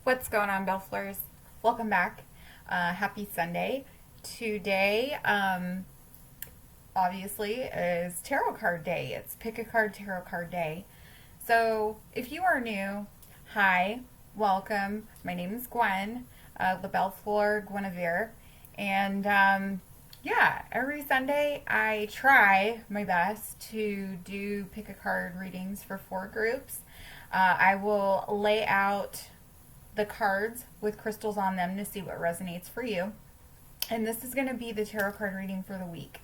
What's going on, Bellflowers? Welcome back. Happy Sunday. Today, obviously, is Tarot Card Day. It's Pick a Card Tarot Card Day. So, if you are new, hi, welcome. My name is Gwen, the Bellflower Guinevere. And yeah, every Sunday I try my best to do pick a card readings for 4 groups. I will lay out the cards with crystals on them to see what resonates for you. And this is going to be the tarot card reading for the week.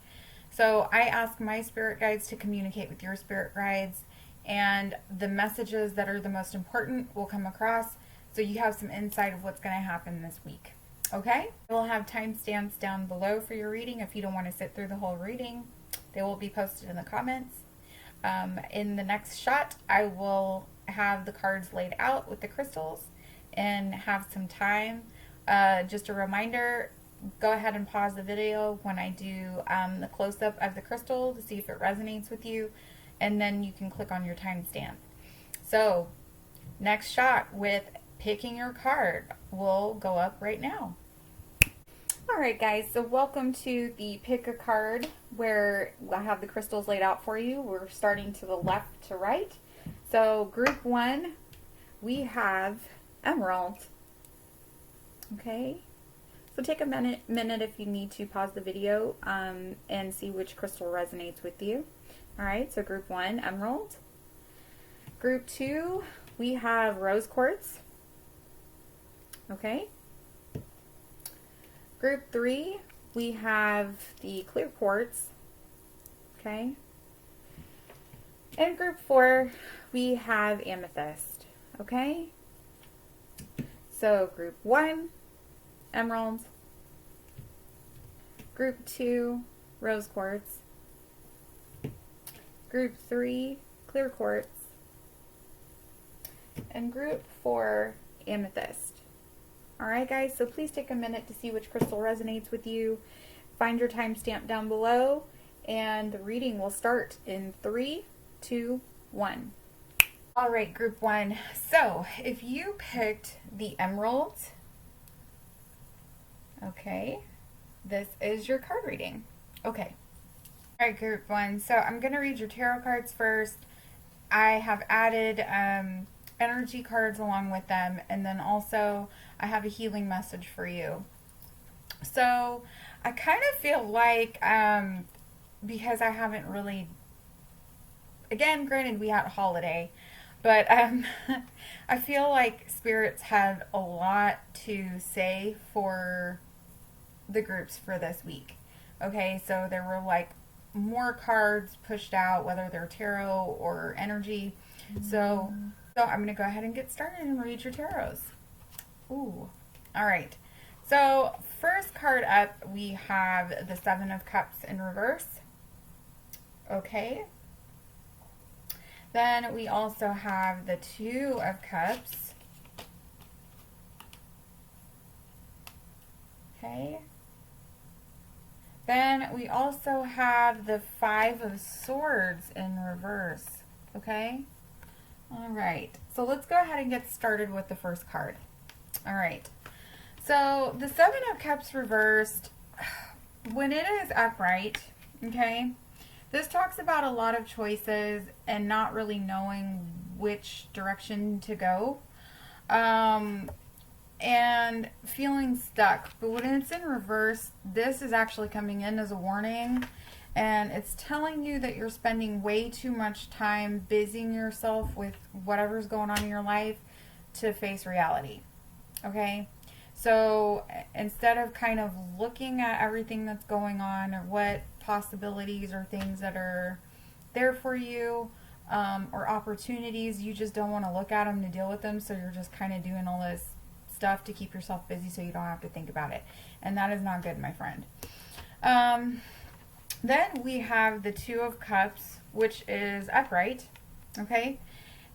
So I ask my spirit guides to communicate with your spirit guides, and the messages that are the most important will come across so you have some insight of what's going to happen this week. Okay? We'll have timestamps down below for your reading if you don't want to sit through the whole reading. They will be posted in the comments. In the next shot, I will have the cards laid out with the crystals and have some time. Just a reminder, go ahead and pause the video when I do the close-up of the crystal to see if it resonates with you, and then you can click on your timestamp. So, next shot with picking your card will go up right now. Alright guys, so welcome to the pick a card where I have the crystals laid out for you. We're starting to the left to right. So group 1, we have Emerald. Okay, so take a minute if you need to pause the video and see which crystal resonates with you. Alright, so group 1, Emerald. Group 2, we have Rose Quartz. Okay. Group 3, we have the Clear Quartz. Okay. And group 4, we have Amethyst. Okay. So group 1, Emerald. Group 2, Rose Quartz. Group 3, Clear Quartz. And group 4, Amethyst. Alright guys, so please take a minute to see which crystal resonates with you. Find your timestamp down below, and the reading will start in 3, 2, 1. Alright, group 1. So, if you picked the Emerald, okay, this is your card reading. Okay. Alright, group 1. So, I'm going to read your tarot cards first. I have added energy cards along with them, and then also I have a healing message for you. So I kind of feel like because I haven't really, again, granted we had a holiday, but I feel like spirits had a lot to say for the groups for this week. Okay, so there were like more cards pushed out, whether they're tarot or energy. So I'm going to go ahead and get started and read your tarots. Ooh. Alright. So, first card up, we have the Seven of Cups in reverse. Okay. Then we also have the Two of Cups. Okay. Then we also have the Five of Swords in reverse. Okay. Alright, so let's go ahead and get started with the first card. Alright, so the Seven of Cups reversed, when it is upright, okay, this talks about a lot of choices and not really knowing which direction to go, and feeling stuck. But when it's in reverse, this is actually coming in as a warning. And it's telling you that you're spending way too much time busying yourself with whatever's going on in your life to face reality. Okay? So instead of kind of looking at everything that's going on or what possibilities or things that are there for you or opportunities, you just don't want to look at them to deal with them. So you're just kind of doing all this stuff to keep yourself busy so you don't have to think about it. And that is not good, my friend. Then we have the Two of Cups, which is upright, okay?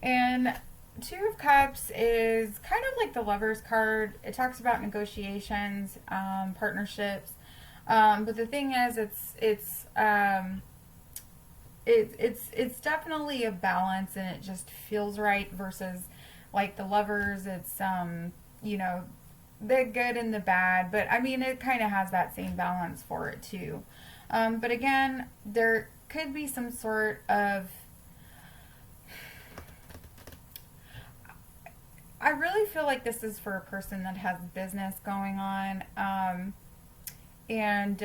And Two of Cups is kind of like the Lover's card. It talks about negotiations, partnerships. But the thing is, it's definitely a balance, and it just feels right versus like the Lovers. It's you know, the good and the bad, but I mean, it kind of has that same balance for it too. But again, there could be some sort of, I really feel like this is for a person that has business going on, and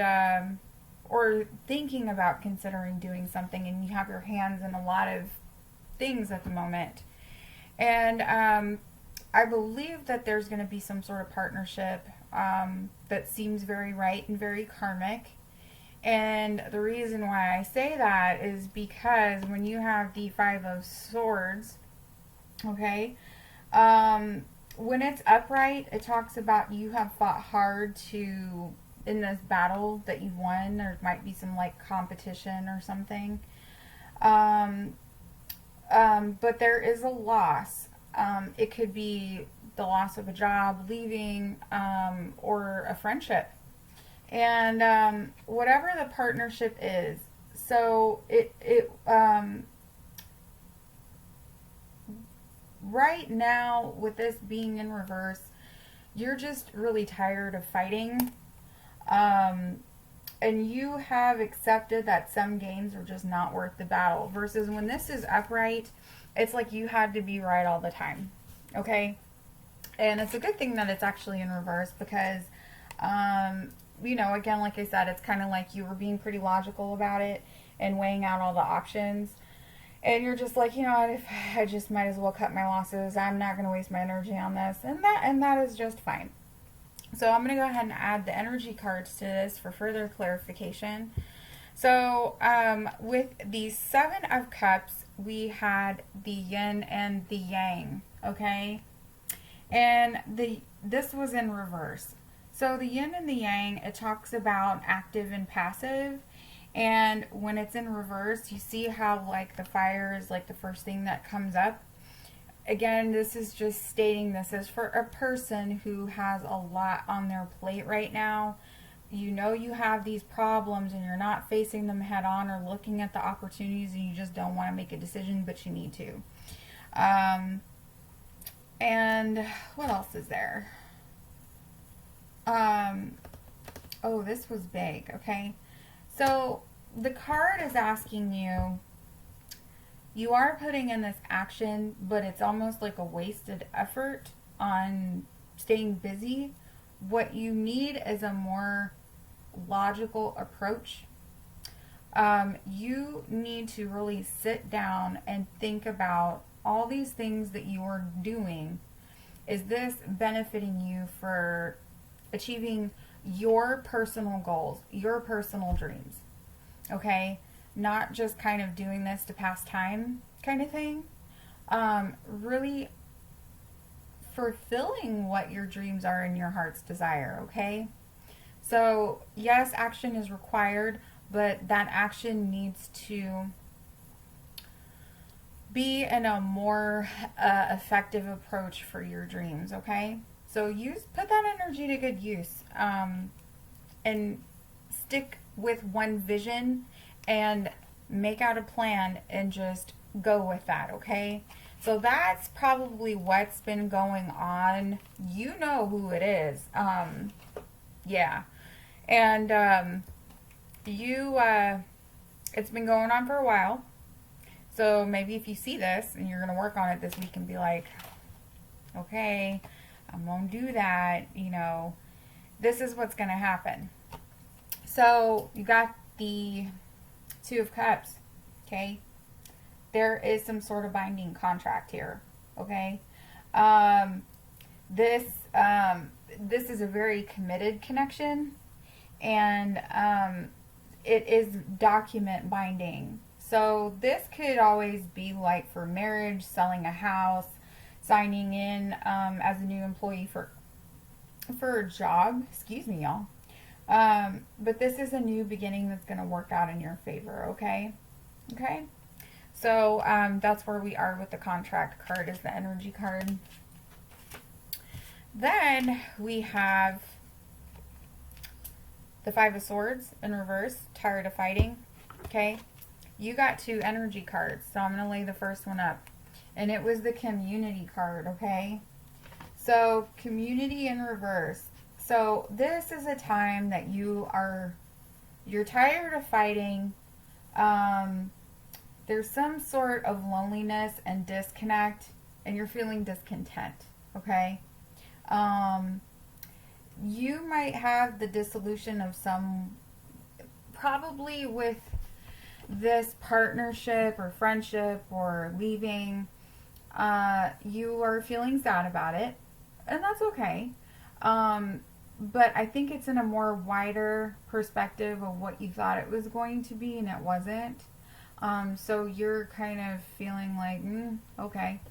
or thinking about considering doing something, and you have your hands in a lot of things at the moment. And I believe that there's going to be some sort of partnership that seems very right and very karmic. And the reason why I say that is because when you have the Five of Swords, okay, when it's upright, it talks about you have fought hard to, in this battle that you've won. There might be some like competition or something. But there is a loss. It could be the loss of a job, leaving, or a friendship. And whatever the partnership is, so right now, with this being in reverse, you're just really tired of fighting. And you have accepted that some games are just not worth the battle. Versus when this is upright, it's like you had to be right all the time. Okay? And it's a good thing that it's actually in reverse because, you know, again, like I said, it's kind of like you were being pretty logical about it and weighing out all the options. And you're just like, you know what, if I just might as well cut my losses. I'm not going to waste my energy on this. And that is just fine. So I'm going to go ahead and add the energy cards to this for further clarification. So with the Seven of Cups, we had the yin and the yang, okay? And this was in reverse. So the yin and the yang, it talks about active and passive. And when it's in reverse, you see how like the fire is like the first thing that comes up. Again, this is just stating this is for a person who has a lot on their plate right now. You know you have these problems and you're not facing them head on or looking at the opportunities and you just don't want to make a decision, but you need to. And what else is there? Oh, this was big, okay? So the card is asking you, you are putting in this action, but it's almost like a wasted effort on staying busy. What you need is a more logical approach. You need to really sit down and think about all these things that you are doing. Is this benefiting you for achieving your personal goals, your personal dreams? Okay? Not just kind of doing this to pass time kind of thing. Really fulfilling what your dreams are and your heart's desire, okay? So, yes, action is required, but that action needs to be in a more effective approach for your dreams, okay? So put that energy to good use, and stick with one vision and make out a plan and just go with that, okay? So that's probably what's been going on. You know who it is. Yeah. And it's been going on for a while. So maybe if you see this and you're going to work on it this week and be like, okay, I'm going to do that, you know, this is what's going to happen. So you got the Two of Cups, okay? There is some sort of binding contract here, okay? This is a very committed connection, and it is document binding. So this could always be like for marriage, selling a house, signing in as a new employee for a job. Excuse me, y'all. But this is a new beginning that's going to work out in your favor, okay? Okay? So that's where we are with the contract card, is the energy card. Then we have the Five of Swords in reverse, tired of fighting, okay? You got two energy cards, so I'm going to lay the first one up. And it was the community card, okay? So, community in reverse. So, this is a time that you're tired of fighting. Um, there's some sort of loneliness and disconnect, and you're feeling discontent. Okay. Um, you might have the dissolution of some, probably with this partnership or friendship or leaving. You are feeling sad about it, and that's okay. Um, but I think it's in a more wider perspective of what you thought it was going to be, and it wasn't. So you're kind of feeling like, okay.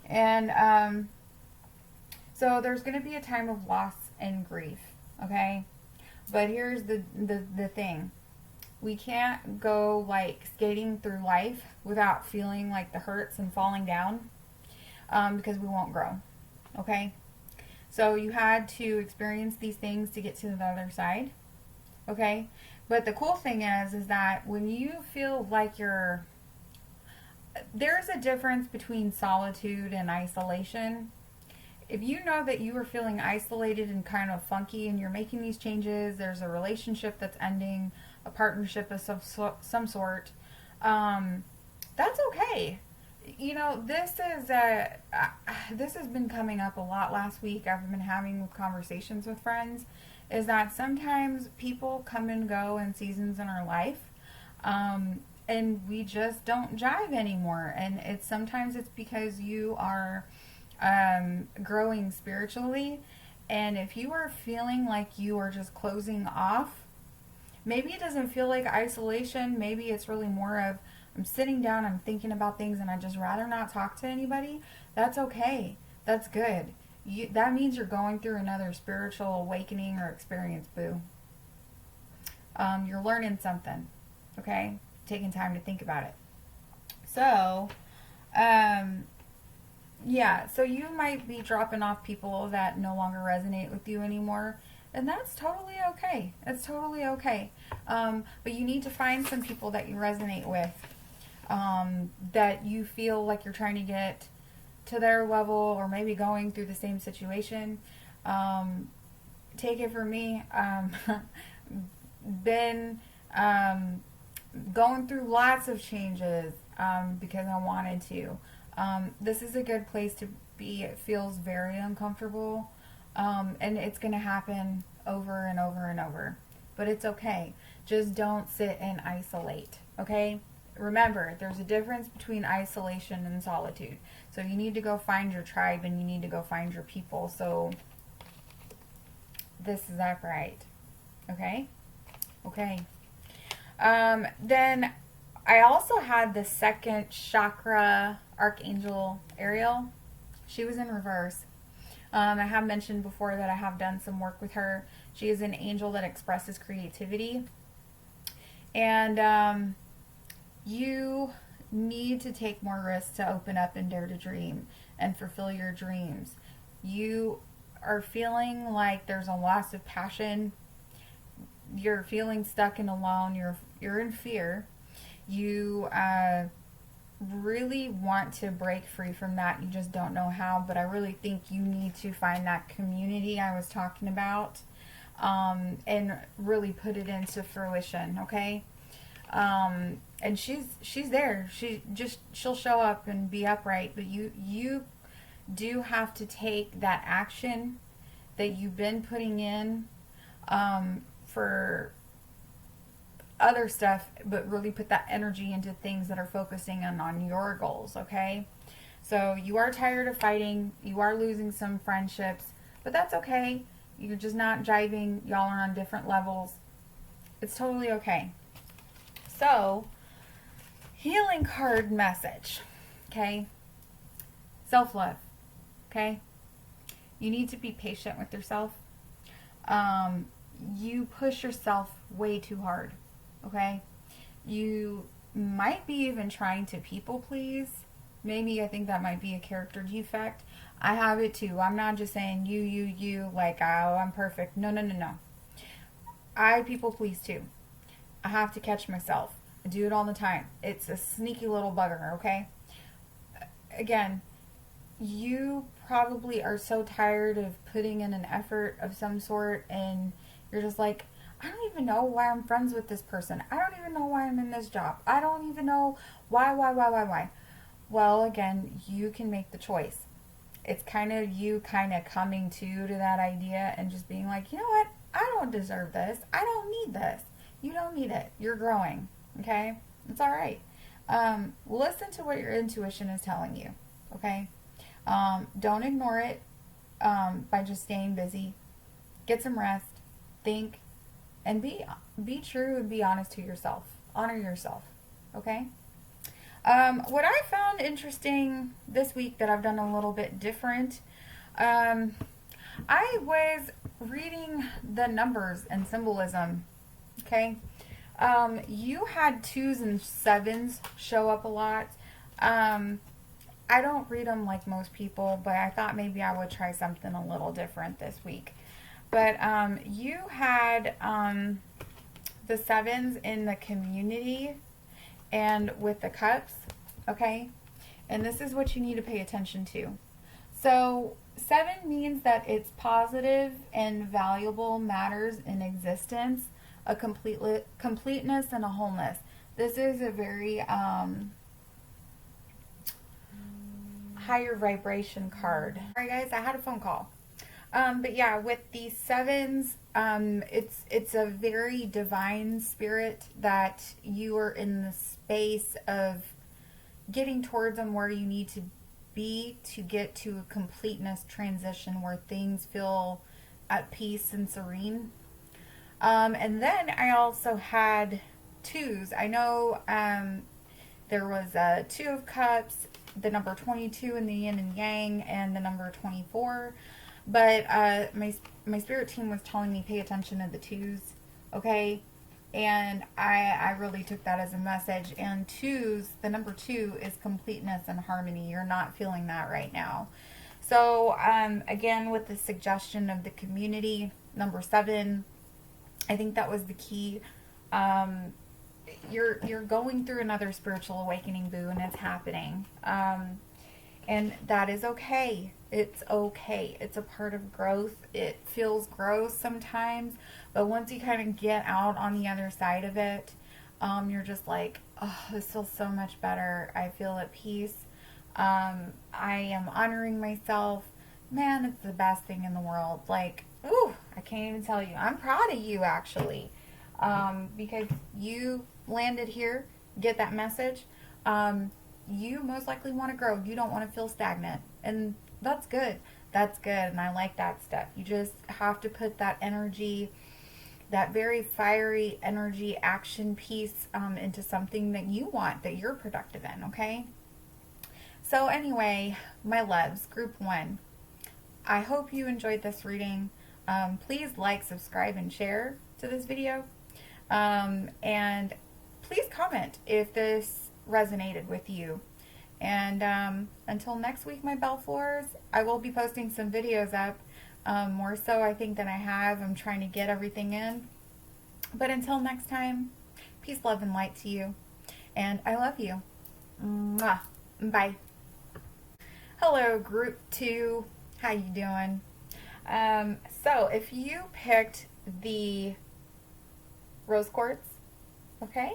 And so there's going to be a time of loss and grief, okay? But here's the thing. We can't go like skating through life without feeling like the hurts and falling down, because we won't grow, okay? So you had to experience these things to get to the other side, okay? But the cool thing is that when you feel like there's a difference between solitude and isolation. If you know that you are feeling isolated and kind of funky and you're making these changes, there's a relationship that's ending, a partnership of some sort, that's okay. You know, this has been coming up a lot last week. I've been having conversations with friends, is that sometimes people come and go in seasons in our life, and we just don't jive anymore. And sometimes it's because you are growing spiritually, and if you are feeling like you are just closing off, maybe it doesn't feel like isolation. Maybe it's really more of, I'm sitting down, I'm thinking about things, and I just rather not talk to anybody. That's okay. That's good. That means you're going through another spiritual awakening or experience, boo. You're learning something, okay? Taking time to think about it. So, yeah, so you might be dropping off people that no longer resonate with you anymore, and that's totally okay. It's totally okay. But you need to find some people that you resonate with, that you feel like you're trying to get to their level, or maybe going through the same situation. Take it from me. Been going through lots of changes, because I wanted to. This is a good place to be. It feels very uncomfortable, and it's going to happen over and over and over. But it's okay. Just don't sit and isolate, okay? Remember, there's a difference between isolation and solitude. So you need to go find your tribe, and you need to go find your people. So this is that right. Okay? Okay. Then I also had the second chakra archangel, Ariel. She was in reverse. I have mentioned before that I have done some work with her. She is an angel that expresses creativity. And you need to take more risks to open up and dare to dream and fulfill your dreams. You are feeling like there's a loss of passion. You're feeling stuck and alone. You're in fear. You really want to break free from that. You just don't know how, but I really think you need to find that community I was talking about, and really put it into fruition, okay? And she's there. She'll show up and be upright, but you do have to take that action that you've been putting in, for other stuff, but really put that energy into things that are focusing on your goals, okay? So you are tired of fighting, you are losing some friendships, but that's okay. You're just not jiving, y'all are on different levels. It's totally okay. So, healing card message, okay? Self-love, okay? You need to be patient with yourself. You push yourself way too hard, okay? You might be even trying to people please. Maybe I think that might be a character defect. I have it too. I'm not just saying you, like, oh, I'm perfect. No. I people please too. I have to catch myself. I do it all the time. It's a sneaky little bugger, okay? Again, you probably are so tired of putting in an effort of some sort, and you're just like, I don't even know why I'm friends with this person. I don't even know why I'm in this job. I don't even know why. Well, again, you can make the choice. It's kind of you kind of coming to that idea and just being like, you know what? I don't deserve this. I don't need this. You don't need it. You're growing. Okay? It's all right. Listen to what your intuition is telling you. Okay? Don't ignore it by just staying busy. Get some rest. Think. And be true and be honest to yourself. Honor yourself. Okay? What I found interesting this week that I've done a little bit different, I was reading the numbers and symbolism. Okay? You had 2s and 7s show up a lot. I don't read them like most people, but I thought maybe I would try something a little different this week. But you had the 7s in the community and with the cups, okay? And this is what you need to pay attention to. So 7 means that it's positive and valuable matters in existence, a completeness and a wholeness. This is a very higher vibration card. All right, guys, I had a phone call. But yeah, with the 7s, it's a very divine spirit that you are in the space of getting towards and where you need to be to get to a completeness transition where things feel at peace and serene. And then I also had 2s. I know there was a 2 of cups, the number 22 in the yin and yang, and the number 24. But my spirit team was telling me pay attention to the 2s, okay? And I really took that as a message. And 2s, the number 2 is completeness and harmony. You're not feeling that right now. So again, with the suggestion of the community, number 7, I think that was the key. You're going through another spiritual awakening, boo, and it's happening. And that is okay. It's okay. It's a part of growth. It feels gross sometimes, but once you kind of get out on the other side of it, you're just like, oh, this feels so much better. I feel at peace. I am honoring myself. Man, it's the best thing in the world. Like, ooh, I can't even tell you. I'm proud of you, actually, because you landed here, get that message. You most likely want to grow. You don't want to feel stagnant. And that's good. That's good. And I like that stuff. You just have to put that energy, that very fiery energy action piece into something that you want, that you're productive in, okay? So anyway, my loves, group 1. I hope you enjoyed this reading. Please like, subscribe, and share to this video. And please comment if this resonated with you. And until next week, my Bellflowers, I will be posting some videos up, more so I think than I have. I'm trying to get everything in. But until next time, peace, love, and light to you. And I love you. Mwah. Bye. Hello, group 2. How you doing? So if you picked the rose quartz, okay,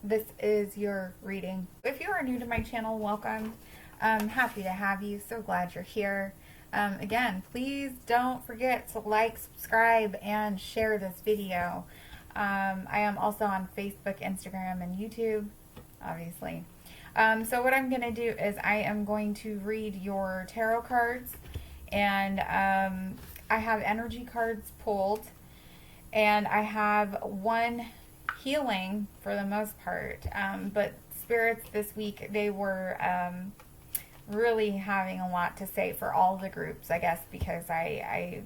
this is your reading. If you are new to my channel, welcome. I'm happy to have you. So glad you're here. Again, please don't forget to like, subscribe, and share this video. I am also on Facebook, Instagram, and YouTube, obviously. So what I'm going to do is I am going to read your tarot cards, and I have energy cards pulled, and I have one healing for the most part, but spirits this week, they were really having a lot to say for all the groups, I guess, because I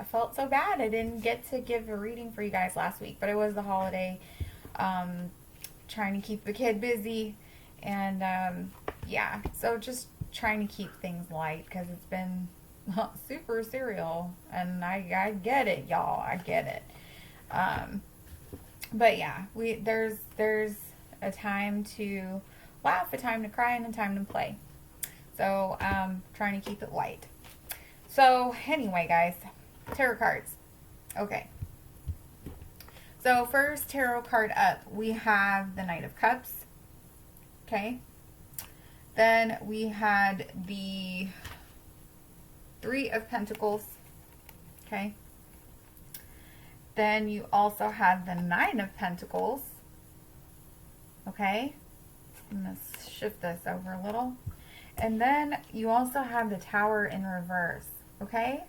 felt so bad I didn't get to give a reading for you guys last week, but it was the holiday, trying to keep the kid busy, and yeah, so just trying to keep things light because it's been super serial, and I get it, y'all, I get it. But yeah, there's a time to laugh, a time to cry, and a time to play. So, trying to keep it light. So, anyway, guys, tarot cards. Okay. So, first tarot card up, we have the Knight of Cups. Okay. Then we had the Three of Pentacles. Okay. Then you also have the Nine of Pentacles. Okay. I'm going to shift this over a little. And then you also have the Tower in reverse. Okay.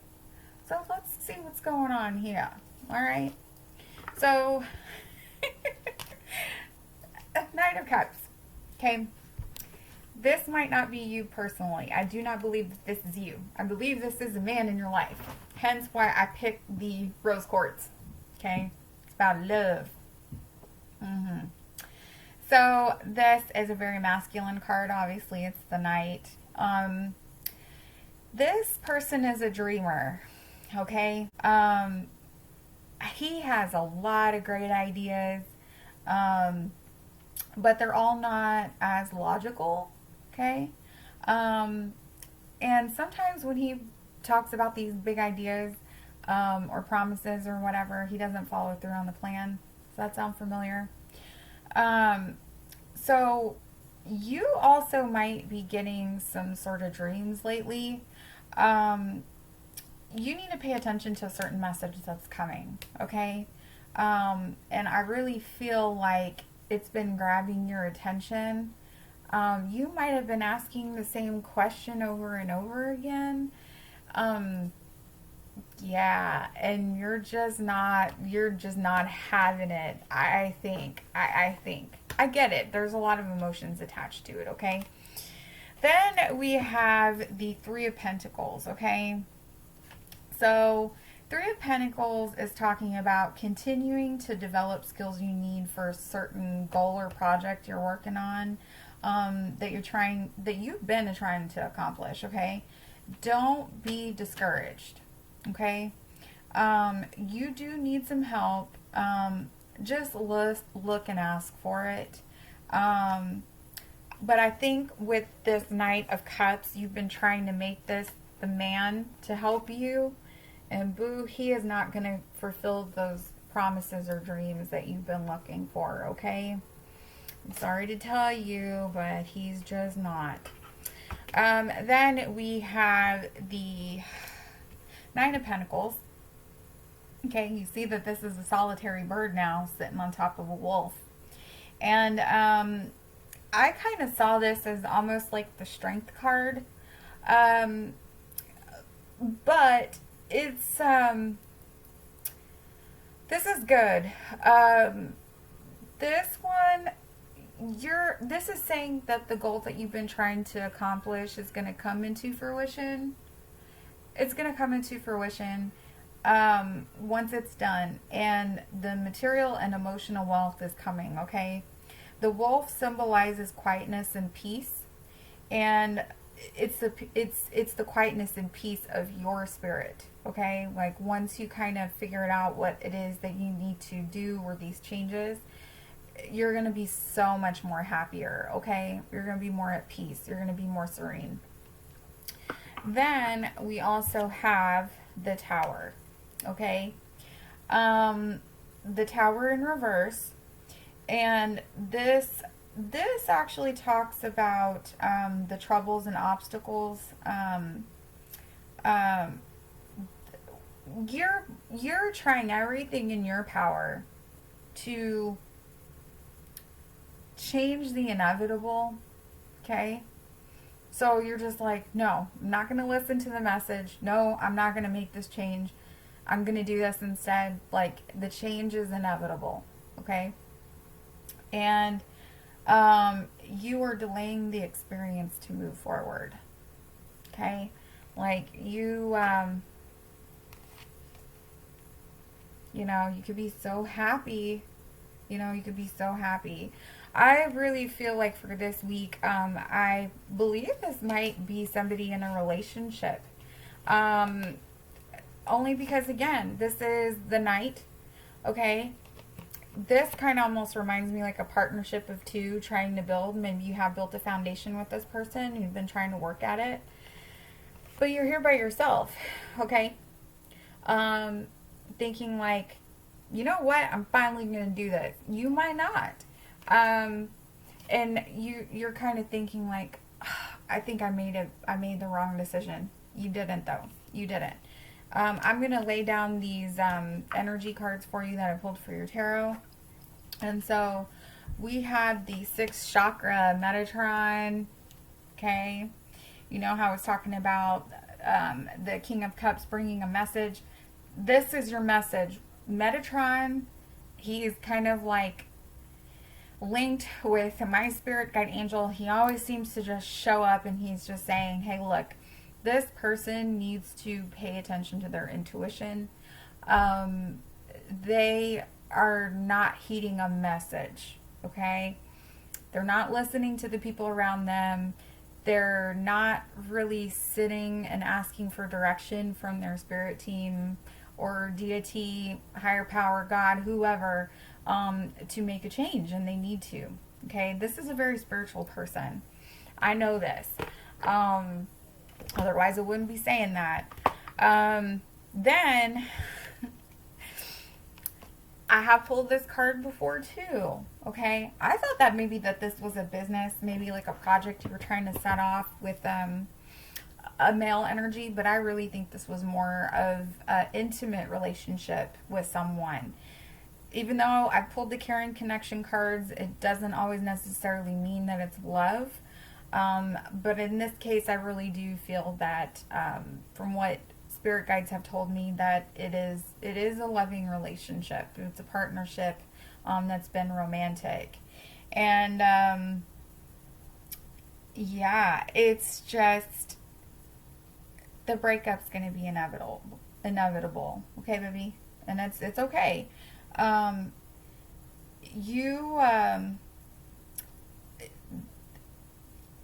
So let's see what's going on here. All right. So, Knight of Cups. Okay. This might not be you personally. I do not believe that this is you. I believe this is a man in your life. Hence why I picked the rose quartz. Okay. It's about love. So this is a very masculine card. Obviously, it's the Knight. This person is a dreamer. Okay. He has a lot of great ideas. But they're all not as logical. Okay. And sometimes when he talks about these big ideas, or promises or whatever, he doesn't follow through on the plan. Does that sound familiar? So you also might be getting some sort of dreams lately. You need to pay attention to a certain message that's coming, okay? And I really feel like it's been grabbing your attention. You might have been asking the same question over and over again. Yeah, and you're just not having it. I think. I get it. There's a lot of emotions attached to it, okay? Then we have the Three of Pentacles, okay? So, Three of Pentacles is talking about continuing to develop skills you need for a certain goal or project you're working on, that you've been trying to accomplish, okay? Don't be discouraged, okay? You do need some help. Just look and ask for it. But I think with this Knight of Cups, you've been trying to make this the man to help you. And boo, he is not going to fulfill those promises or dreams that you've been looking for, okay? I'm sorry to tell you, but he's just not. Then we have the Nine of Pentacles. Okay, you see that this is a solitary bird now sitting on top of a wolf. And I kind of saw this as almost like the Strength card. But it's this is good. This one, this is saying that the goal that you've been trying to accomplish is going to come into fruition. It's going to come into fruition once it's done, and the material and emotional wealth is coming, okay? The wolf symbolizes quietness and peace, and it's the quietness and peace of your spirit, okay? Like once you kind of figure out what it is that you need to do or these changes, you're going to be so much more happier, okay? You're going to be more at peace. You're going to be more serene. Then we also have the Tower, okay? The Tower in reverse. And this actually talks about the troubles and obstacles. You're trying everything in your power to change the inevitable, okay? So you're just like, no, I'm not going to listen to the message. No, I'm not going to make this change. I'm going to do this instead. Like, the change is inevitable, okay? And you are delaying the experience to move forward, okay? Like, you know, you could be so happy. You know, you could be so happy. I really feel like for this week, I believe this might be somebody in a relationship. Only because, again, this is the Knight, okay? this kind of almost reminds me like a partnership of two trying to build. Maybe you have built a foundation with this person, you've been trying to work at it, but you're here by yourself, okay? Thinking like, you know what, I'm finally gonna do this. You might not. And you're kind of thinking like, I think I made the wrong decision. You didn't though. You didn't. I'm gonna lay down these energy cards for you that I pulled for your tarot. And so we had the sixth chakra, Metatron. Okay, you know how I was talking about the King of Cups bringing a message. This is your message. Metatron, he is kind of like linked with my spirit guide angel. He always seems to just show up and he's just saying, hey, look, this person needs to pay attention to their intuition. They are not heeding a message, okay? They're not listening to the people around them. They're not really sitting and asking for direction from their spirit team or deity, higher power, God, whoever, to make a change, and they need to. Okay, this is a very spiritual person. I know this. Otherwise, I wouldn't be saying that. Then I have pulled this card before too. Okay, I thought that maybe that this was a business, maybe like a project you were trying to set off with a male energy, but I really think this was more of an intimate relationship with someone. Even though I pulled the caring connection cards, it doesn't always necessarily mean that it's love. But in this case, I really do feel that from what spirit guides have told me, that it is a loving relationship. It's a partnership that's been romantic. And yeah, it's just the breakup's going to be inevitable. Okay, baby? And it's okay.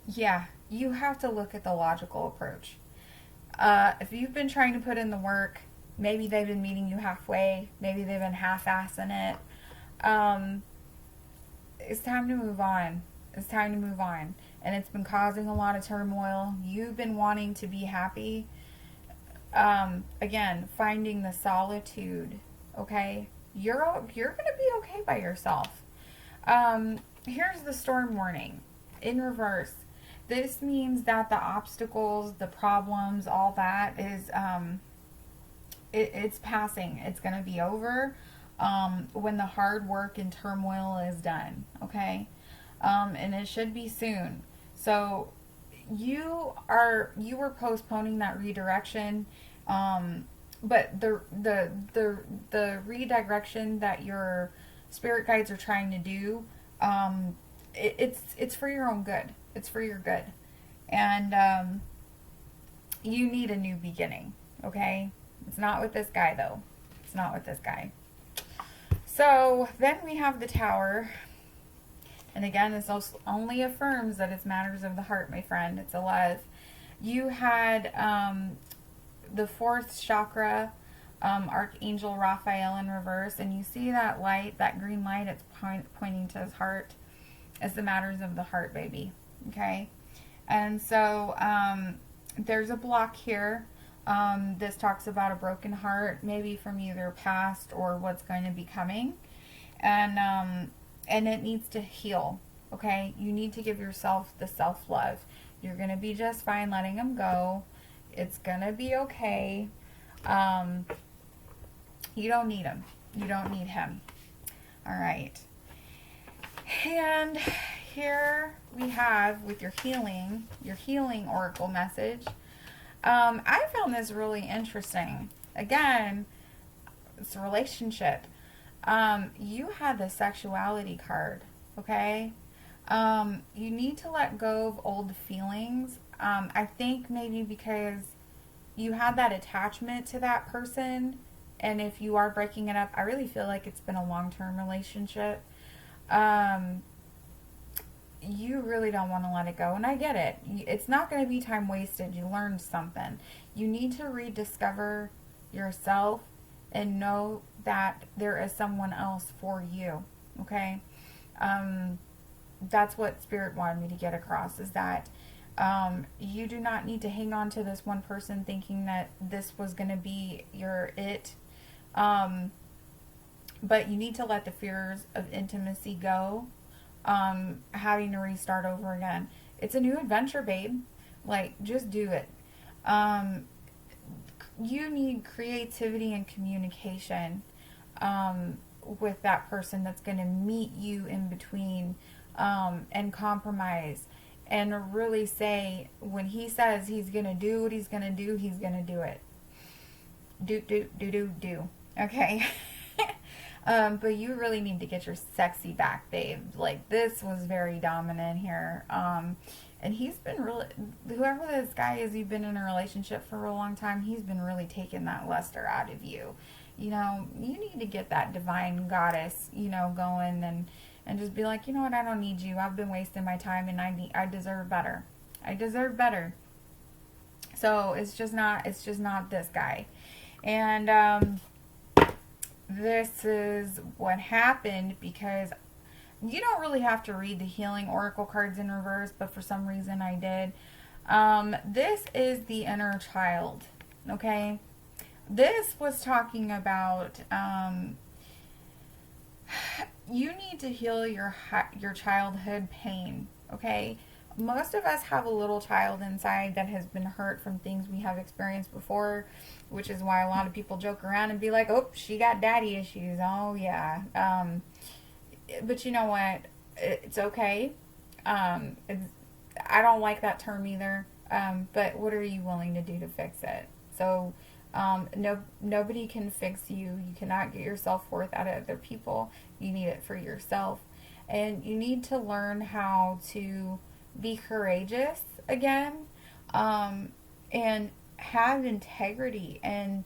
Yeah, you have to look at the logical approach. If you've been trying to put in the work, maybe they've been meeting you halfway, maybe they've been half-assing it. It's time to move on. It's time to move on. And it's been causing a lot of turmoil. You've been wanting to be happy. Again, finding the solitude, okay? You're going to be okay by yourself. Here's the storm warning in reverse. This means that the obstacles, the problems, all that is, it's passing. It's going to be over when the hard work and turmoil is done, okay? And it should be soon. So you were postponing that redirection, but the redirection that your spirit guides are trying to do, it's for your own good. It's for your good. And you need a new beginning, okay? It's not with this guy, though. It's not with this guy. So then we have the Tower. And again, this only affirms that it's matters of the heart, my friend. It's a love. You had the fourth chakra, Archangel Raphael in reverse. And you see that light, that green light, it's pointing to his heart. It's the matters of the heart, baby. Okay? And so there's a block here. This talks about a broken heart, maybe from either past or what's going to be coming. And it needs to heal, okay? You need to give yourself the self-love. You're going to be just fine letting him go. It's going to be okay. You don't need him. You don't need him. All right. And here we have, with your healing oracle message. I found this really interesting. Again, it's a relationship. You had the sexuality card, okay? You need to let go of old feelings. I think maybe because you had that attachment to that person, and if you are breaking it up, I really feel like it's been a long-term relationship. You really don't want to let it go, and I get it. It's not going to be time wasted. You learned something. You need to rediscover yourself and know that there is someone else for you. Okay? That's what Spirit wanted me to get across, is that you do not need to hang on to this one person thinking that this was going to be your it. But you need to let the fears of intimacy go, having to restart over again. It's a new adventure, babe. Like, just do it. You need creativity and communication with that person that's going to meet you in between, and compromise, and really say, when he says he's going to do what he's going to do, he's going to do it. Do. Okay? But you really need to get your sexy back, babe. Like, this was very dominant here. And he's been really, whoever this guy is, you've been in a relationship for a long time, he's been really taking that luster out of you. You know, you need to get that divine goddess, you know, going, and just be like, you know what, I don't need you. I've been wasting my time, and I deserve better. I deserve better. So it's just not this guy. And this is what happened, because you don't really have to read the healing oracle cards in reverse, but for some reason I did. This is the inner child. Okay? This was talking about you need to heal your childhood pain. Okay? Most of us have a little child inside that has been hurt from things we have experienced before, which is why a lot of people joke around and be like, oh, she got daddy issues. Oh, yeah. But you know what? It's okay. I don't like that term either. But what are you willing to do to fix it? So, nobody can fix you. You cannot get your self-worth out of other people. You need it for yourself. And you need to learn how to be courageous again, and have integrity, and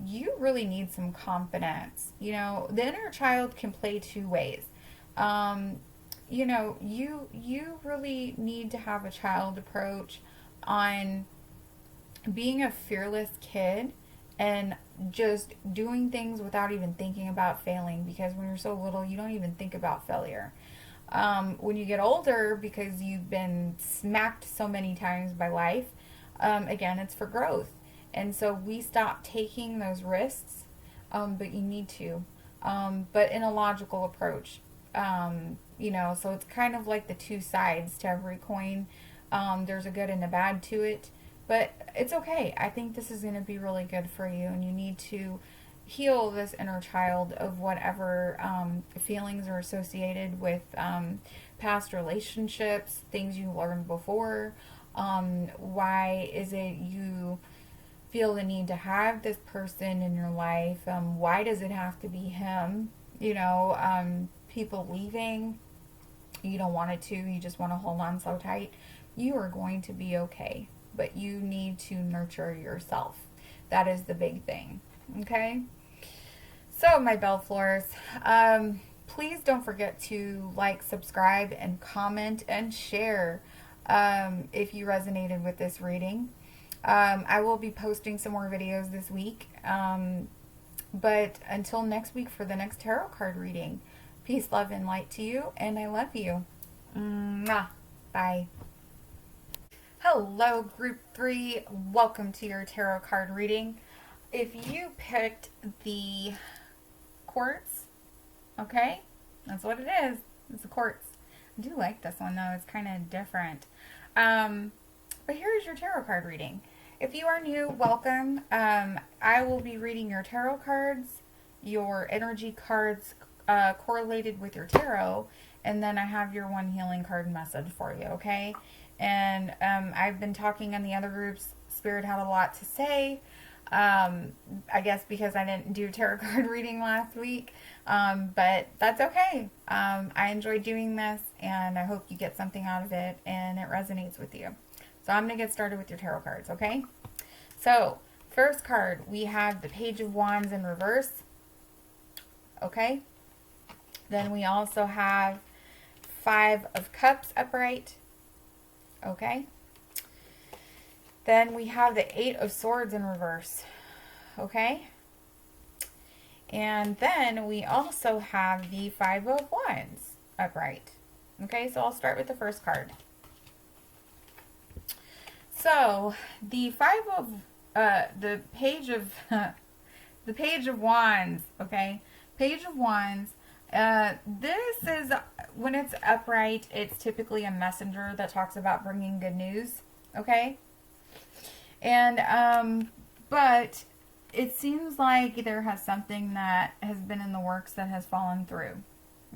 you really need some confidence. You know, the inner child can play two ways. You know, you really need to have a child approach on being a fearless kid and just doing things without even thinking about failing, because when you're so little, you don't even think about failure. When you get older, because you've been smacked so many times by life, again, it's for growth. And so we stop taking those risks, but you need to, but in a logical approach. You know, so it's kind of like the two sides to every coin. There's a good and a bad to it, but it's okay. I think this is going to be really good for you, and you need to heal this inner child of whatever feelings are associated with past relationships, things you learned before. Why is it you feel the need to have this person in your life? Why does it have to be him? You know, people leaving, you don't want it to, you just want to hold on so tight. You are going to be okay, but you need to nurture yourself. That is the big thing. Okay? So, my Bellefleurs, please don't forget to like, subscribe, and comment, and share if you resonated with this reading. I will be posting some more videos this week. But until next week for the next tarot card reading, peace, love, and light to you, and I love you. Mwah. Bye. Hello, Group 3. Welcome to your tarot card reading. If you picked the quartz, okay, that's what it is. It's a quartz. I do like this one, though. It's kind of different. But here's your tarot card reading. If you are new, welcome. I will be reading your tarot cards, your energy cards correlated with your tarot, and then I have your one healing card message for you, okay? And I've been talking in the other groups. Spirit had a lot to say. I guess because I didn't do tarot card reading last week, but that's okay. I enjoyed doing this, and I hope you get something out of it and it resonates with you. So I'm going to get started with your tarot cards, okay? So, first card, we have the Page of Wands in reverse, okay? Then we also have Five of Cups upright, okay? Then we have the Eight of Swords in reverse, okay? And then we also have the Five of Wands upright. Okay, so I'll start with the first card. So the the Page of the Page of Wands. Okay, Page of Wands. This is, when it's upright, it's typically a messenger that talks about bringing good news. Okay, and but it seems like there has something that has been in the works that has fallen through.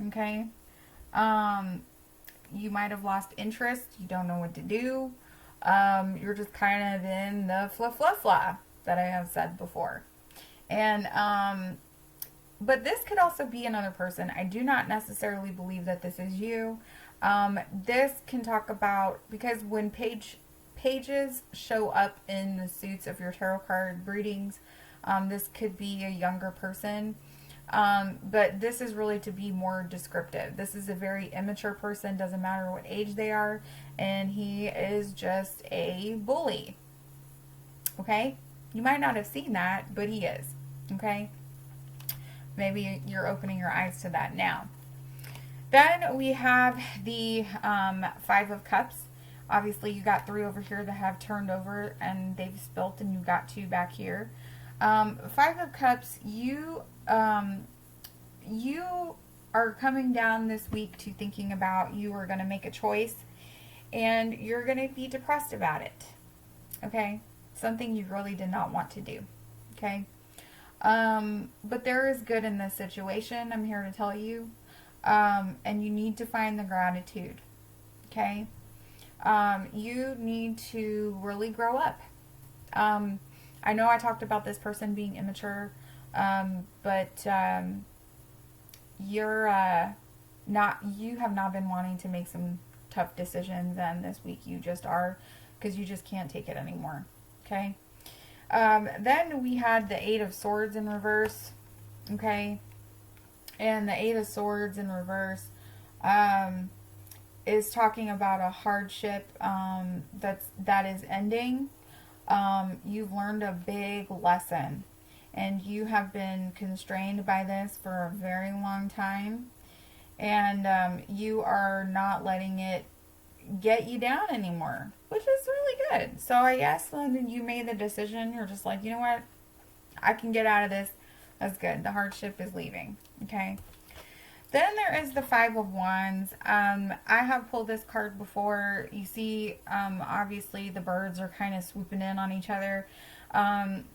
Okay, you might have lost interest. You don't know what to do. You're just kind of in the fluff that I have said before. And, but this could also be another person. I do not necessarily believe that this is you. This can talk about, because when pages show up in the suits of your tarot card readings, this could be a younger person. But this is really to be more descriptive. This is a very immature person, doesn't matter what age they are, and he is just a bully. Okay? You might not have seen that, but he is. Okay? Maybe you're opening your eyes to that now. Then we have the Five of Cups. Obviously, you got 3 over here that have turned over and they've spilt, and you've got 2 back here. Five of Cups, you are coming down this week to thinking about, you are going to make a choice and you're going to be depressed about it. Okay? Something you really did not want to do. Okay? But there is good in this situation, I'm here to tell you. And you need to find the gratitude. Okay? You need to really grow up. I know I talked about this person being immature, but you have not been wanting to make some tough decisions, and this week you just are, because you just can't take it anymore. Okay? Then we had the Eight of Swords in reverse. Okay? And the Eight of Swords in reverse is talking about a hardship that is ending. You've learned a big lesson, and you have been constrained by this for a very long time, and you are not letting it get you down anymore, which is really good. So I guess when you made the decision, you're just like, you know what, I can get out of this. That's good. The hardship is leaving. Okay. Then there is the Five of Wands. I have pulled this card before. You see, obviously the birds are kind of swooping in on each other. Kind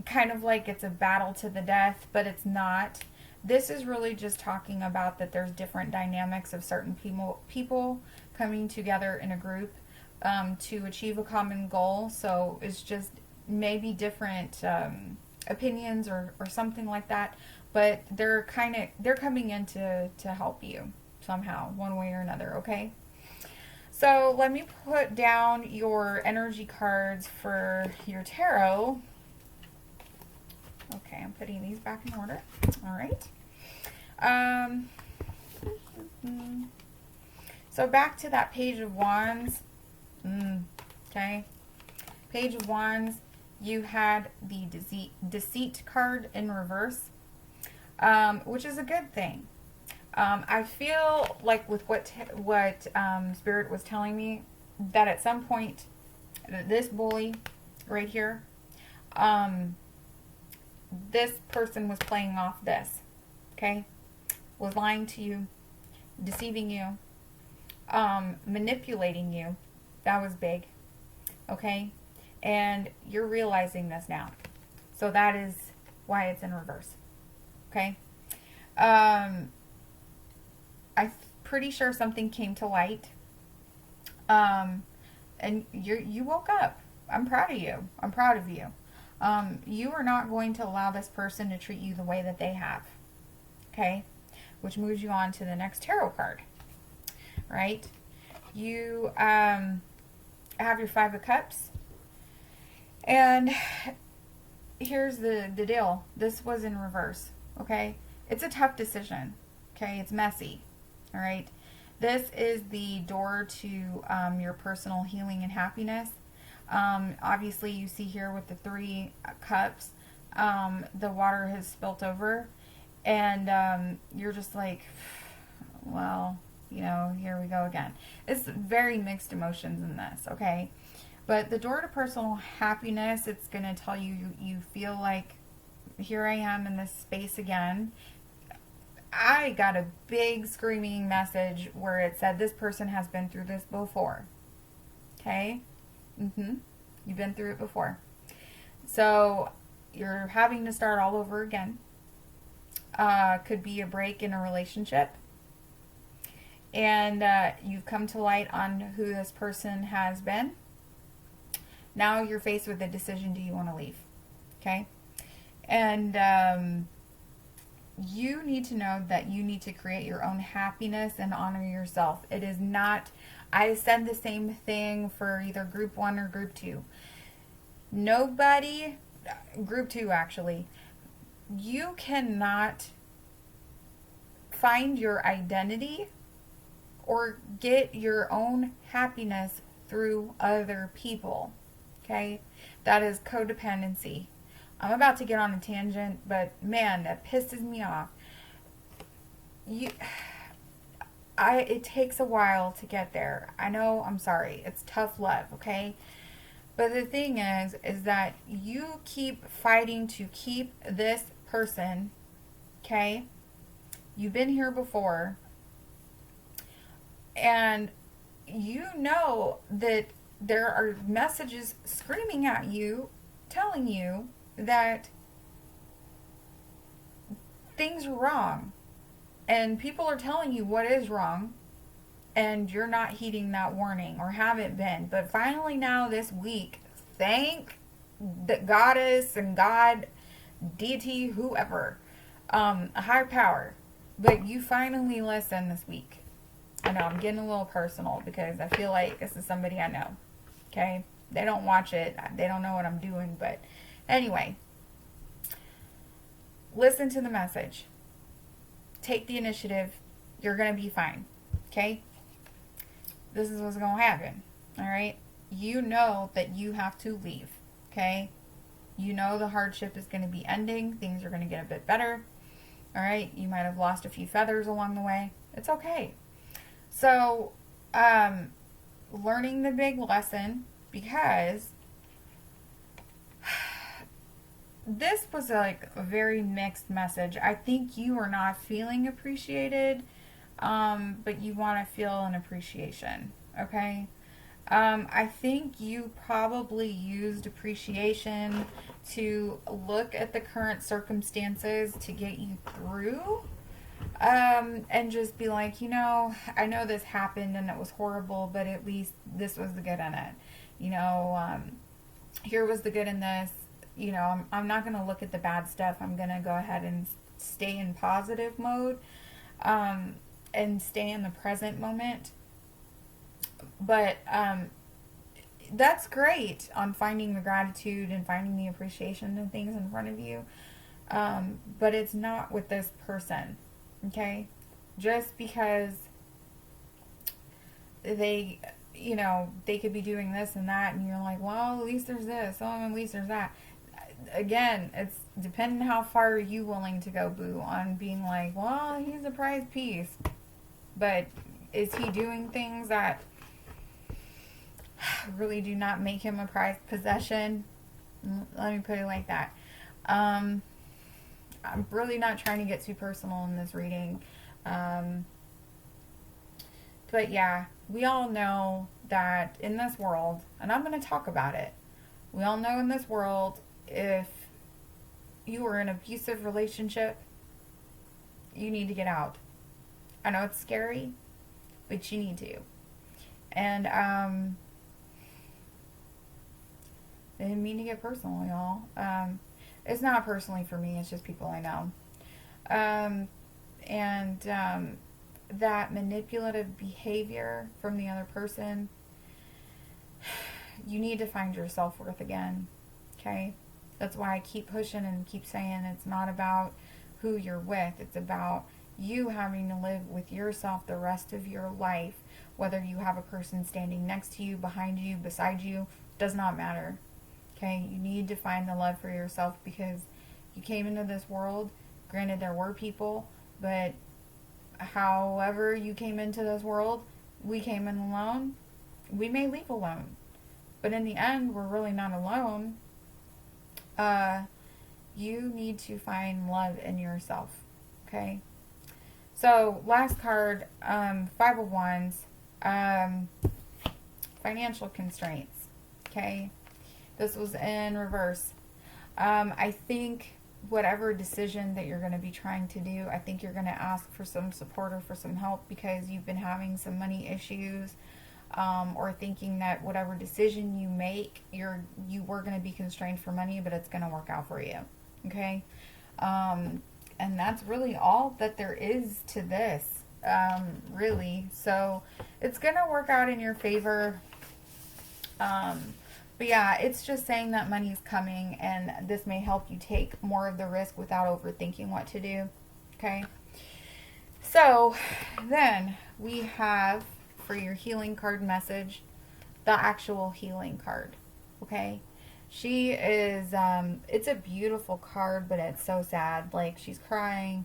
of like it's a battle to the death, but it's not. This is really just talking about that there's different dynamics of certain people coming together in a group to achieve a common goal. So it's just maybe different opinions or something like that. But they're coming in to help you somehow, one way or another, okay? So let me put down your energy cards for your tarot. Okay, I'm putting these back in order. All right. So back to that Page of Wands. Okay. Page of Wands, you had the Deceit card in reverse. Which is a good thing. I feel like with what Spirit was telling me, that at some point, this bully right here, this person was playing off this, okay? Was lying to you, deceiving you, manipulating you. That was big, okay? And you're realizing this now. So that is why it's in reverse. Okay. I'm pretty sure something came to light. And you woke up. I'm proud of you. I'm proud of you. You are not going to allow this person to treat you the way that they have. Okay. Which moves you on to the next tarot card. Right. You have your Five of Cups. And here's the deal. This was in reverse. Okay, it's a tough decision. Okay, it's messy. All right, this is the door to your personal healing and happiness. Obviously, you see here with the 3 cups, the water has spilt over, and you're just like, well, here we go again. It's very mixed emotions in this, okay? But the door to personal happiness, it's going to tell you, you feel like, here I am in this space again. I got a big screaming message where it said this person has been through this before. Okay? You've been through it before. So you're having to start all over again. Could be a break in a relationship. And you've come to light on who this person has been. Now you're faced with the decision, do you want to leave? Okay? And you need to know that you need to create your own happiness and honor yourself. It is not, I said the same thing for either group 1 or group 2. Nobody, group 2 actually, you cannot find your identity or get your own happiness through other people. Okay? That is codependency. I'm about to get on a tangent, but man, that pisses me off. It takes a while to get there. I know, I'm sorry. It's tough love, okay? But the thing is that you keep fighting to keep this person, okay? You've been here before. And you know that there are messages screaming at you, telling you that things are wrong. And people are telling you what is wrong. And you're not heeding that warning or haven't been. But finally now this week, thank the goddess and God, deity, whoever, a higher power. But you finally listen this week. I know I'm getting a little personal because I feel like this is somebody I know. Okay? They don't watch it. They don't know what I'm doing. But anyway, listen to the message. Take the initiative. You're going to be fine. Okay? This is what's going to happen. Alright? You know that you have to leave. Okay? You know the hardship is going to be ending. Things are going to get a bit better. Alright? You might have lost a few feathers along the way. It's okay. So, learning the big lesson, because this was like a very mixed message. I think you are not feeling appreciated, but you want to feel an appreciation, okay? I think you probably used appreciation to look at the current circumstances to get you through. And just be like, I know this happened and it was horrible, but at least this was the good in it. Here was the good in this. I'm not going to look at the bad stuff. I'm going to go ahead and stay in positive mode, and stay in the present moment. But, that's great on finding the gratitude and finding the appreciation and things in front of you. But it's not with this person. Okay? Just because they, they could be doing this and that, and you're like, well, at least there's this, oh, at least there's that. Again, it's depending how far are you willing to go, boo, on being like, well, he's a prized piece. But is he doing things that really do not make him a prized possession? Let me put it like that. I'm really not trying to get too personal in this reading. But yeah, we all know that in this world, and I'm going to talk about it, we all know in this world, if you are in an abusive relationship, you need to get out. I know it's scary, but you need to. And, I didn't mean to get personal, y'all. It's not personally for me, it's just people I know. That manipulative behavior from the other person, you need to find your self-worth again, okay? That's why I keep pushing and keep saying it's not about who you're with. It's about you having to live with yourself the rest of your life. Whether you have a person standing next to you, behind you, beside you, does not matter. Okay? You need to find the love for yourself, because You came into this world. Granted, there were people, but however you came into this world, we came in alone. We may leave alone, but in the end, we're really not alone. You need to find love in yourself. Okay. So last card, Five of Wands, financial constraints. Okay. This was in reverse. I think whatever decision that you're going to be trying to do, I think you're going to ask for some support or for some help because you've been having some money issues, or thinking that whatever decision you make, you were going to be constrained for money, but it's going to work out for you. Okay. And that's really all that there is to this, really. So it's going to work out in your favor. But yeah, it's just saying that money's coming, and this may help you take more of the risk without overthinking what to do. Okay. So then we have, for your healing card message, the actual healing card. Okay. She is, it's a beautiful card, but it's so sad. Like, she's crying,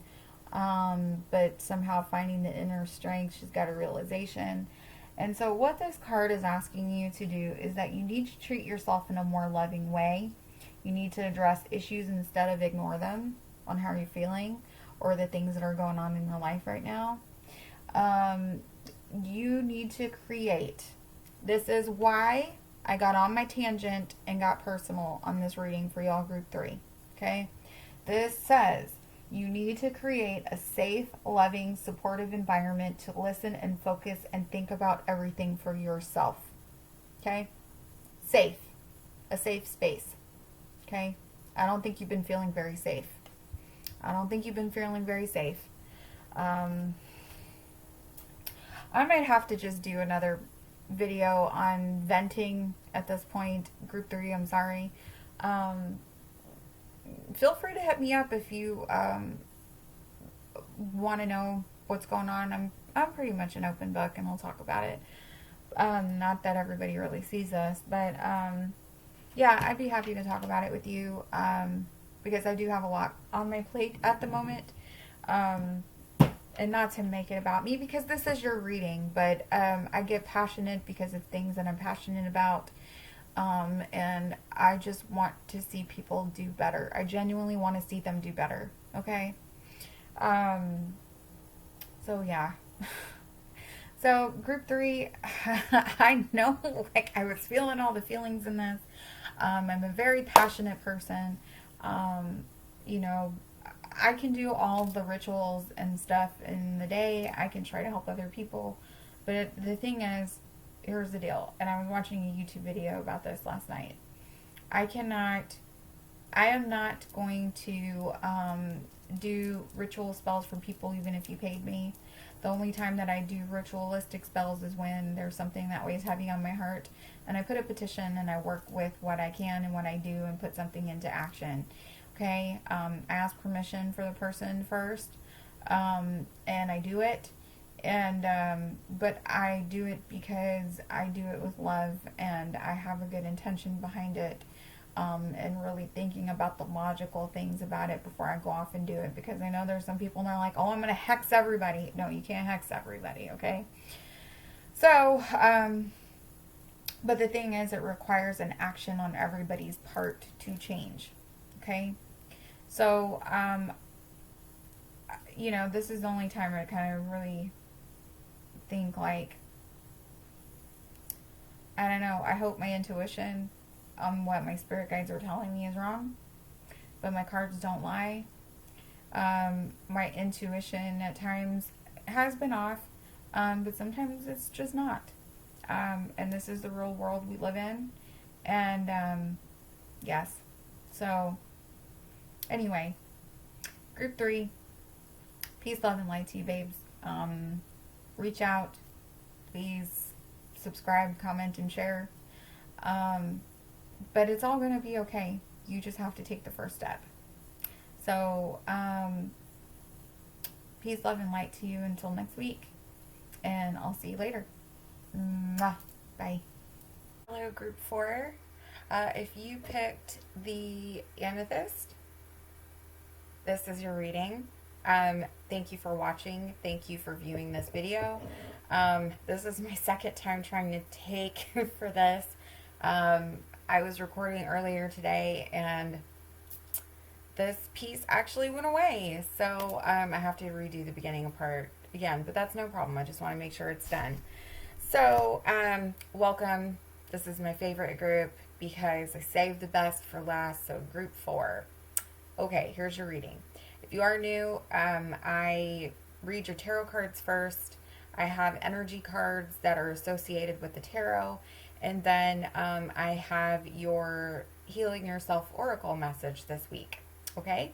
but somehow finding the inner strength. She's got a realization. And so what this card is asking you to do is that you need to treat yourself in a more loving way. You need to address issues instead of ignore them on how you're feeling or the things that are going on in your life right now. You need to create. This is why I got on my tangent and got personal on this reading for y'all group 3. Okay? This says you need to create a safe, loving, supportive environment to listen and focus and think about everything for yourself. Okay? Safe. A safe space. Okay? I don't think you've been feeling very safe. I don't think you've been feeling very safe. I might have to just do another video on venting at this point. Group 3, I'm sorry. Feel free to hit me up if you want to know what's going on. I'm pretty much an open book, and we'll talk about it. Not that everybody really sees this, but yeah, I'd be happy to talk about it with you, because I do have a lot on my plate at the moment. And not to make it about me, because this is your reading, but I get passionate because of things that I'm passionate about. And I just want to see people do better. I genuinely want to see them do better. Okay. So yeah. So group 3, I know, like, I was feeling all the feelings in this. I'm a very passionate person. You know, I can do all the rituals and stuff in the day. I can try to help other people. But the thing is, here's the deal. And I was watching a YouTube video about this last night. I am not going to do ritual spells for people even if you paid me. The only time that I do ritualistic spells is when there's something that weighs heavy on my heart. And I put a petition and I work with what I can and what I do and put something into action. Okay, I ask permission for the person first, and I do it, and but I do it because I do it with love, and I have a good intention behind it, and really thinking about the logical things about it before I go off and do it, because I know there's some people and they're like, oh, I'm going to hex everybody. No, you can't hex everybody, okay? So, but the thing is, it requires an action on everybody's part to change, okay? So, you know, this is the only time I kind of really think, like, I don't know, I hope my intuition on what my spirit guides are telling me is wrong, but my cards don't lie. My intuition at times has been off, but sometimes it's just not. And this is the real world we live in, and yes, so anyway, group 3, peace, love, and light to you, babes. Reach out, please subscribe, comment, and share. But it's all going to be okay. You just have to take the first step. So, peace, love, and light to you until next week. And I'll see you later. Mwah. Bye. Hello, group 4. If you picked the amethyst, This is your reading. Thank you for watching. Thank you for viewing this video. This is my second time trying to take for this. I was recording earlier today and this piece actually went away. So I have to redo the beginning part again, but that's no problem. I just want to make sure it's done. So welcome. This is my favorite group because I saved the best for last. So group 4. Okay, here's your reading. If you are new, I read your tarot cards first. I have energy cards that are associated with the tarot. And then I have your Healing Yourself Oracle message this week. Okay,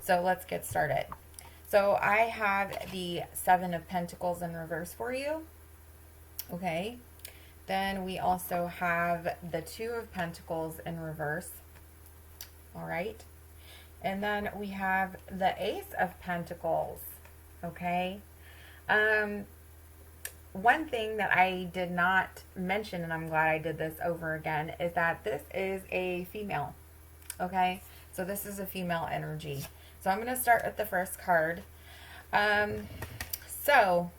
so let's get started. So I have the 7 of Pentacles in reverse for you. Okay, then we also have the 2 of Pentacles in reverse. All right. And then we have the Ace of Pentacles. Okay. One thing that I did not mention, and I'm glad I did this over again, is that this is a female. Okay. So this is a female energy. So I'm going to start with the first card. So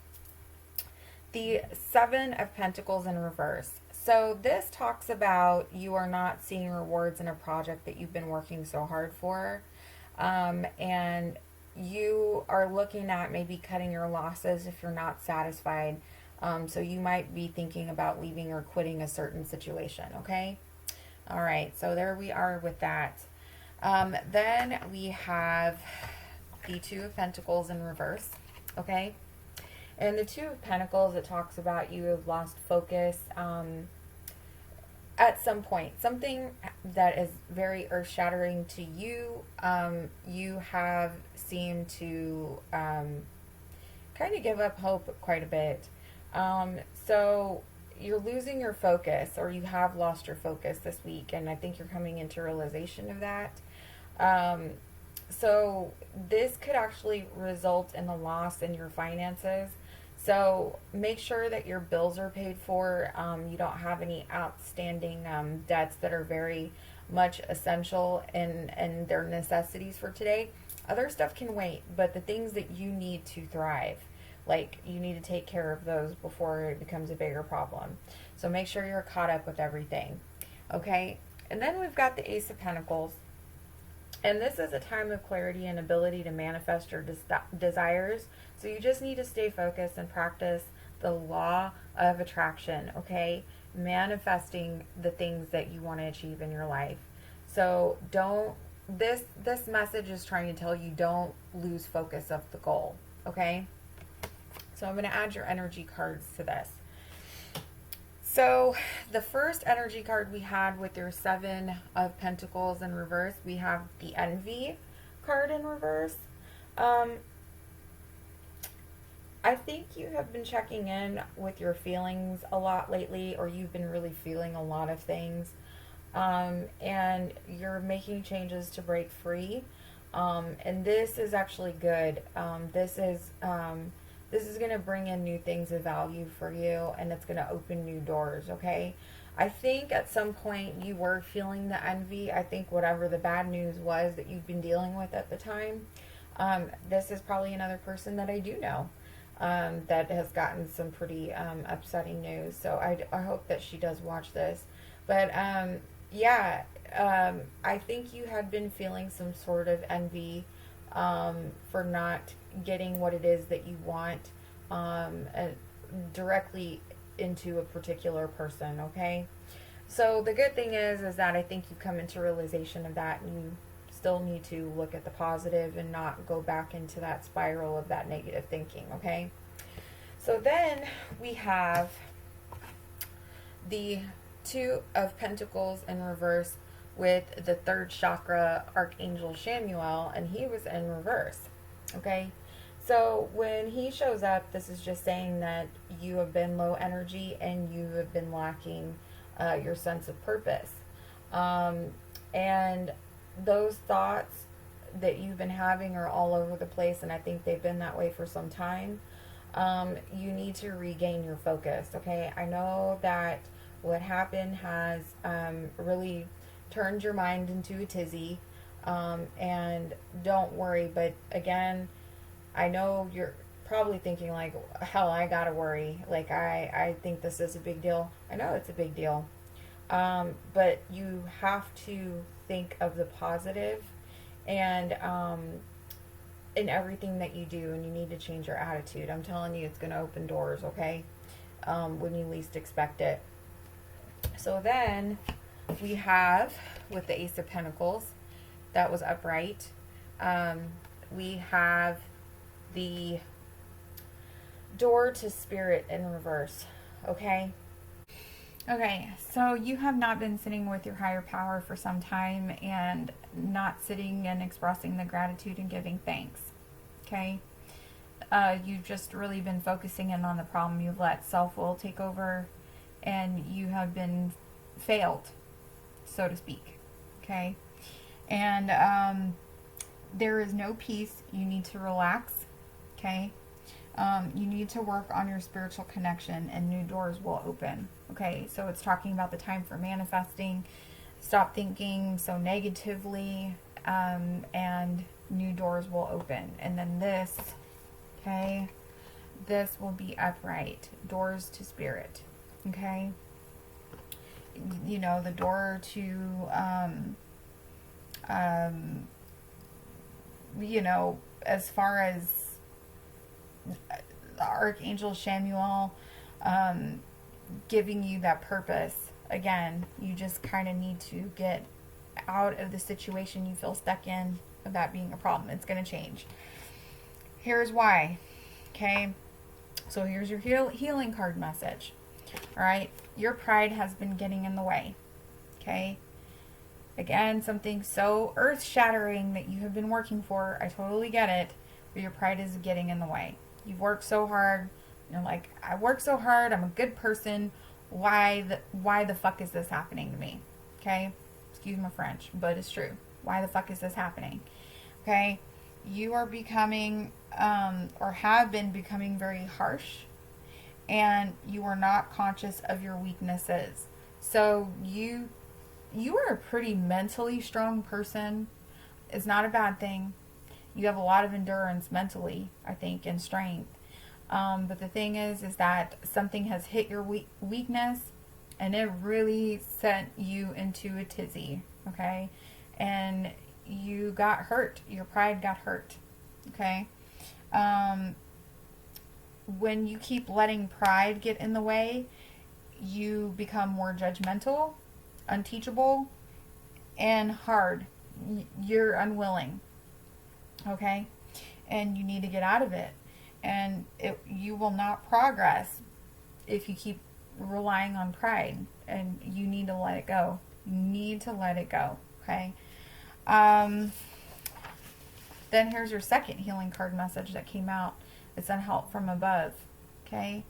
the 7 of Pentacles in reverse. So this talks about you are not seeing rewards in a project that you've been working so hard for. And you are looking at maybe cutting your losses if you're not satisfied. So you might be thinking about leaving or quitting a certain situation, okay? All right, so there we are with that. Then we have the 2 of Pentacles in reverse, okay? And the 2 of Pentacles, it talks about you have lost focus at some point. Something that is very earth-shattering to you, you have seemed to kind of give up hope quite a bit. So you're losing your focus, or you have lost your focus this week, and I think you're coming into realization of that. So this could actually result in a loss in your finances. So make sure that your bills are paid for. You don't have any outstanding debts that are very much essential and their necessities for today. Other stuff can wait, but the things that you need to thrive, like you need to take care of those before it becomes a bigger problem. So make sure you're caught up with everything. Okay? And then we've got the Ace of Pentacles. And this is a time of clarity and ability to manifest your desires. So you just need to stay focused and practice the law of attraction, okay? Manifesting the things that you want to achieve in your life. So this message is trying to tell you don't lose focus of the goal, okay? So I'm going to add your energy cards to this. So the first energy card we had with your 7 of Pentacles in reverse, we have the Envy card in reverse. I think you have been checking in with your feelings a lot lately, or you've been really feeling a lot of things. And you're making changes to break free. And this is actually good. This is going to bring in new things of value for you, and it's going to open new doors, okay? I think at some point you were feeling the envy. I think whatever the bad news was that you've been dealing with at the time, this is probably another person that I do know that has gotten some pretty upsetting news. So I hope that she does watch this. But yeah, I think you had been feeling some sort of envy for not getting what it is that you want directly into a particular person, okay? So the good thing is that I think you come into realization of that, and you still need to look at the positive and not go back into that spiral of that negative thinking, okay? So then we have the 2 of Pentacles in reverse with the 3rd chakra Archangel Chamuel, and he was in reverse, okay? So when he shows up, this is just saying that you have been low energy and you have been lacking your sense of purpose. And those thoughts that you've been having are all over the place, and I think they've been that way for some time. You need to regain your focus, okay? I know that what happened has really turned your mind into a tizzy. And don't worry, but again, I know you're probably thinking like, hell, I gotta worry. Like, I think this is a big deal. I know it's a big deal. But you have to think of the positive and in everything that you do, and you need to change your attitude. I'm telling you, it's going to open doors, okay? When you least expect it. So then we have, with the Ace of Pentacles, that was upright. We have the door to Spirit in reverse, okay? Okay, so you have not been sitting with your higher power for some time and not sitting and expressing the gratitude and giving thanks, okay? You've just really been focusing in on the problem. You've let self-will take over and you have been failed, so to speak, okay? And there is no peace. You need to relax, okay? You need to work on your spiritual connection and new doors will open. Okay, so it's talking about the time for manifesting. Stop thinking so negatively, and new doors will open. And then this, okay, this will be upright. Doors to Spirit, okay? You know, the door to, you know, as far as the Archangel Chamuel, giving you that purpose. Again, you just kind of need to get out of the situation you feel stuck in of that being a problem. It's going to change. Here's why. Okay, so here's your healing card message. All right, your pride has been getting in the way. Okay, again, something so earth-shattering that you have been working for. I totally get it, but your pride is getting in the way. You've worked so hard. You're like, I work so hard. I'm a good person. Why the fuck is this happening to me? Okay? Excuse my French, but it's true. Why the fuck is this happening? Okay? You are becoming, or have been becoming very harsh, and you are not conscious of your weaknesses. So you are a pretty mentally strong person. It's not a bad thing. You have a lot of endurance mentally, I think, and strength. But the thing is that something has hit your weakness and it really sent you into a tizzy, okay? And you got hurt. Your pride got hurt, okay? When you keep letting pride get in the way, you become more judgmental, unteachable, and hard. You're unwilling, okay? And you need to get out of it. And you will not progress if you keep relying on pride. And you need to let it go. You need to let it go, okay? Then here's your second healing card message that came out. It's on help from above, okay?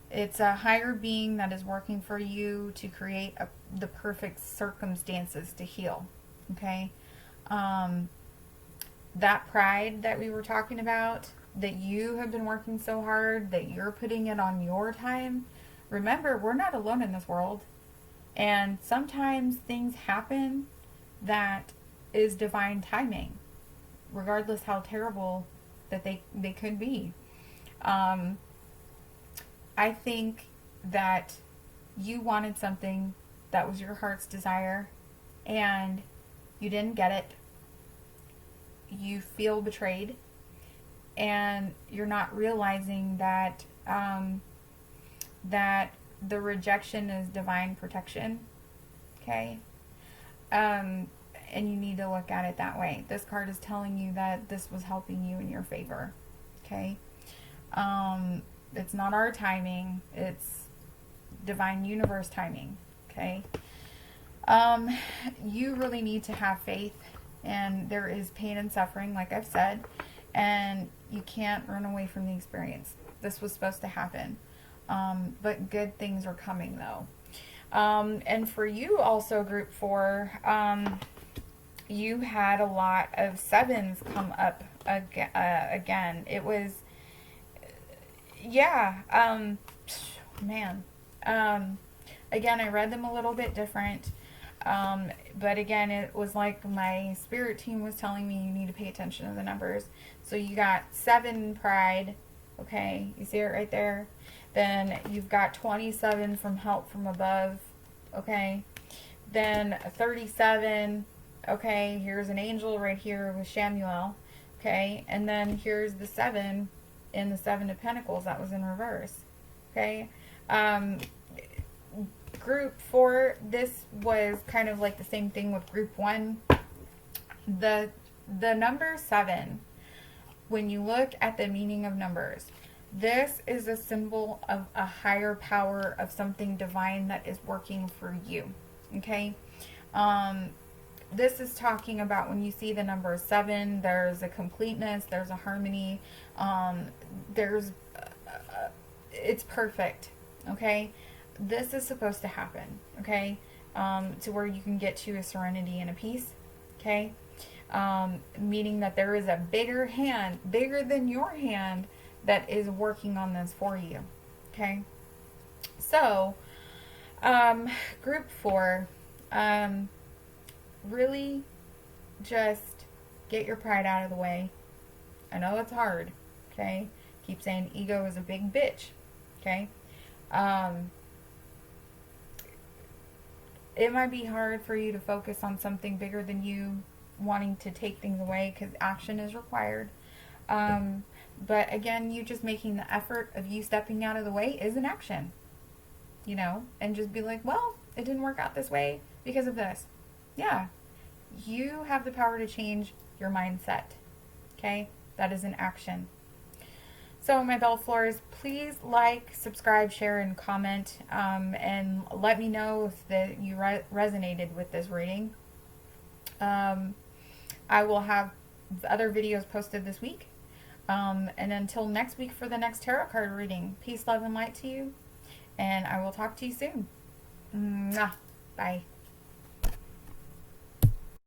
It's a higher being that is working for you to create the perfect circumstances to heal, okay? That pride that we were talking about, that you have been working so hard, that you're putting it on your time. Remember, we're not alone in this world. And sometimes things happen that is divine timing, regardless how terrible that they could be. I think that you wanted something that was your heart's desire and you didn't get it. You feel betrayed. And you're not realizing that that the rejection is divine protection, okay? And you need to look at it that way. This card is telling you that this was helping you in your favor, okay? It's not our timing. It's divine universe timing, okay? You really need to have faith, and there is pain and suffering, like I've said. And you can't run away from the experience. This was supposed to happen. But good things are coming, though. And for you also, Group 4, you had a lot of 7s come up again. It was, yeah, man. Again, I read them a little bit different. But again, it was like my spirit team was telling me you need to pay attention to the numbers. So you got 7 pride, okay, you see it right there. Then you've got 27 from help from above, okay. Then 37, okay, here's an angel right here with Shamuel, okay. And then here's the 7 in the 7 of Pentacles that was in reverse, okay. Group 4, this was kind of like the same thing with group 1. The number 7, when you look at the meaning of numbers, this is a symbol of a higher power, of something divine that is working for you, okay. This is talking about when you see the number 7, there's a completeness, there's a harmony, it's perfect, okay. This is supposed to happen, okay, to where you can get to a serenity and a peace, okay, meaning that there is a bigger hand, bigger than your hand, that is working on this for you, okay. So, group 4, really just get your pride out of the way. I know it's hard, okay. Keep saying ego is a big bitch, okay. It might be hard for you to focus on something bigger than you, wanting to take things away, because action is required. But again, you just making the effort of you stepping out of the way is an action, you know, and just be like, well, it didn't work out this way because of this. Yeah, you have the power to change your mindset, okay? That is an action. So my Bellefleurs, please like, subscribe, share, and comment, and let me know if you resonated with this reading. I will have other videos posted this week. And until next week for the next tarot card reading, peace, love, and light to you. And I will talk to you soon. Mwah. Bye.